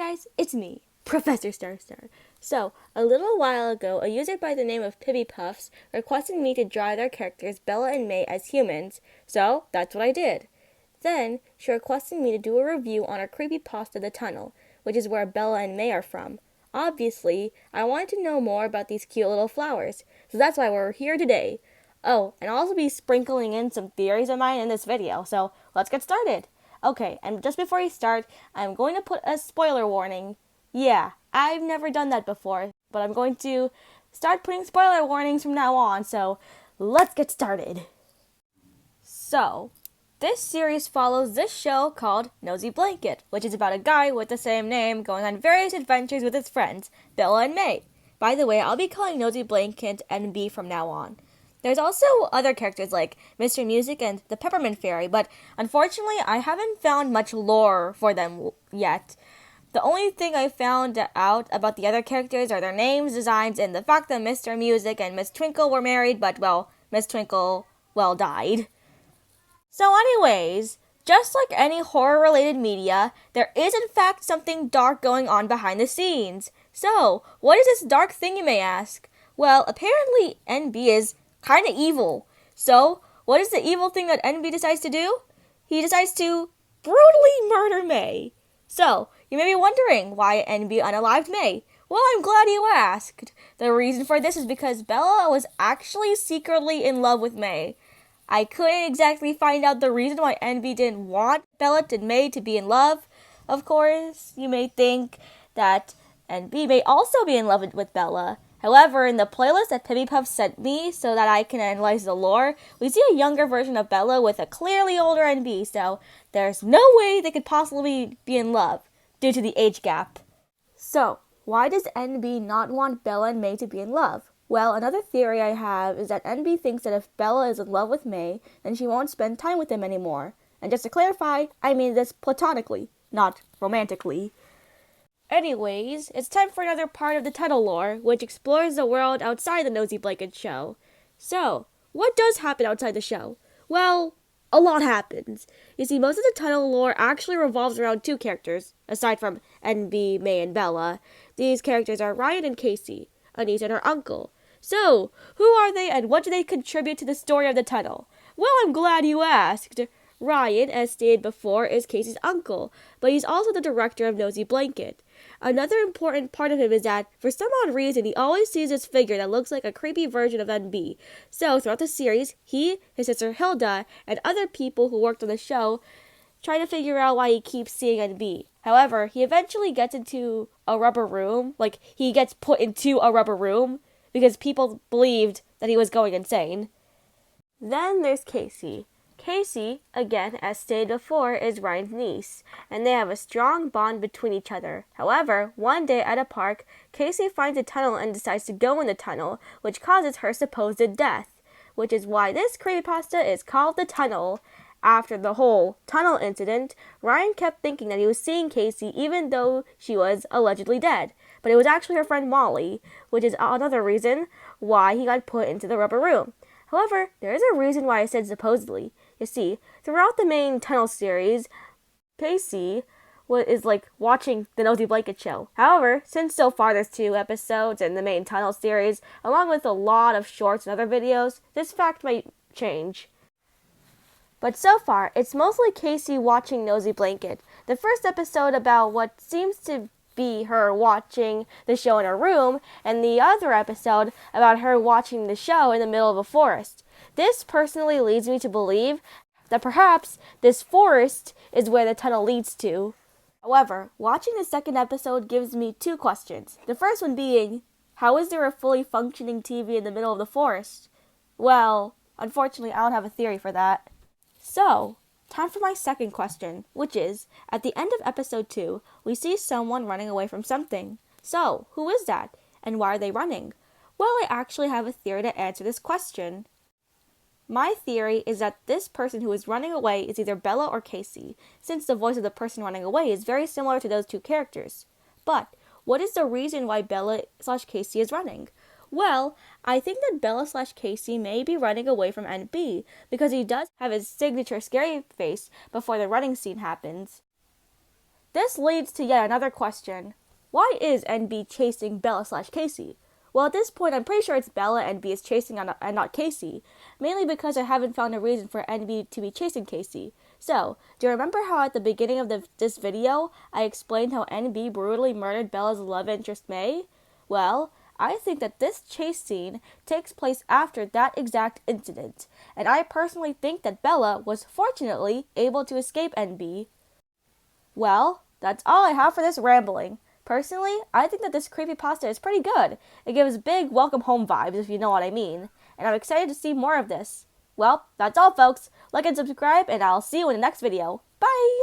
guys, it's me, Professor Starstar. So, a little while ago, a user by the name of Pibby Puffs requested me to draw their characters Bella and May as humans, so that's what I did. Then, she requested me to do a review on her creepypasta The Tunnel, which is where Bella and May are from. Obviously, I wanted to know more about these cute little flowers, so that's why we're here today. Oh, and I'll also be sprinkling in some theories of mine in this video, so let's get started. Okay, and just before you start, I'm going to put a spoiler warning. Yeah, I've never done that before, but I'm going to start putting spoiler warnings from now on, so let's get started. So, this series follows this show called Nosy Blanket, which is about a guy with the same name going on various adventures with his friends, Bella and May. By the way, I'll be calling Nosy Blanket NB from now on. There's also other characters like Mr. Music and the Peppermint Fairy, but unfortunately I haven't found much lore for them yet. The only thing I found out about the other characters are their names, designs, and the fact that Mr. Music and Miss Twinkle were married, but, well, Miss Twinkle, died. So anyways, just like any horror-related media, there is in fact something dark going on behind the scenes. So, what is this dark thing, you may ask? Well, apparently NB is kind of evil. So, what is the evil thing that NB decides to do? He decides to brutally murder May. So, you may be wondering why NB unalived May. Well, I'm glad you asked. The reason for this is because Bella was actually secretly in love with May. I couldn't exactly find out the reason why NB didn't want Bella and May to be in love. Of course, you may think that NB may also be in love with Bella. However, in the playlist that Pibby Puff sent me so that I can analyze the lore, we see a younger version of Bella with a clearly older NB, so there's no way they could possibly be in love due to the age gap. So, why does NB not want Bella and May to be in love? Well, another theory I have is that NB thinks that if Bella is in love with May, then she won't spend time with him anymore. And just to clarify, I mean this platonically, not romantically. Anyways, it's time for another part of the title lore, which explores the world outside the Nosy Blanket show. So, what does happen outside the show? Well, a lot happens. You see, most of the title lore actually revolves around two characters, aside from NB, May, and Bella. These characters are Ryan and Casey, a niece and her uncle. So, who are they and what do they contribute to the story of the title? Well, I'm glad you asked. Ryan, as stated before, is Casey's uncle, but he's also the director of Nosy Blanket. Another important part of him is that, for some odd reason, he always sees this figure that looks like a creepy version of NB. So, throughout the series, he, his sister Hilda, and other people who worked on the show try to figure out why he keeps seeing NB. However, he eventually gets into a rubber room, he gets put into a rubber room, because people believed that he was going insane. Then there's Casey. Casey, again, as stated before, is Ryan's niece, and they have a strong bond between each other. However, one day at a park, Casey finds a tunnel and decides to go in the tunnel, which causes her supposed death, which is why this creepypasta is called The Tunnel. After the whole tunnel incident, Ryan kept thinking that he was seeing Casey even though she was allegedly dead, but it was actually her friend Molly, which is another reason why he got put into the rubber room. However, there is a reason why I said supposedly. You see, throughout the main tunnel series, Casey is watching the Nosy Blanket show. However, since so far there's 2 episodes in the main tunnel series, along with a lot of shorts and other videos, this fact might change. But so far, it's mostly Casey watching Nosy Blanket. The first episode about what seems to be her watching the show in her room, and the other episode about her watching the show in the middle of a forest. This personally leads me to believe that perhaps this forest is where the tunnel leads to. However, watching the second episode gives me 2 questions. The first one being, how is there a fully functioning TV in the middle of the forest? Well, unfortunately, I don't have a theory for that. So, time for my second question, which is, at the end of episode 2, we see someone running away from something. So, who is that? And why are they running? Well, I actually have a theory to answer this question. My theory is that this person who is running away is either Bella or Casey, since the voice of the person running away is very similar to those 2 characters. But, what is the reason why Bella/Casey is running? Well, I think that Bella/Casey may be running away from NB, because he does have his signature scary face before the running scene happens. This leads to yet another question. Why is NB chasing Bella/Casey? Well, at this point, I'm pretty sure it's Bella NB is chasing and not Casey, mainly because I haven't found a reason for NB to be chasing Casey. So, do you remember how at the beginning of this video, I explained how NB brutally murdered Bella's love interest May? Well, I think that this chase scene takes place after that exact incident, and I personally think that Bella was fortunately able to escape NB. Well, that's all I have for this rambling. Personally, I think that this creepypasta is pretty good. It gives big welcome home vibes, if you know what I mean. And I'm excited to see more of this. Well, that's all, folks. Like and subscribe, and I'll see you in the next video. Bye!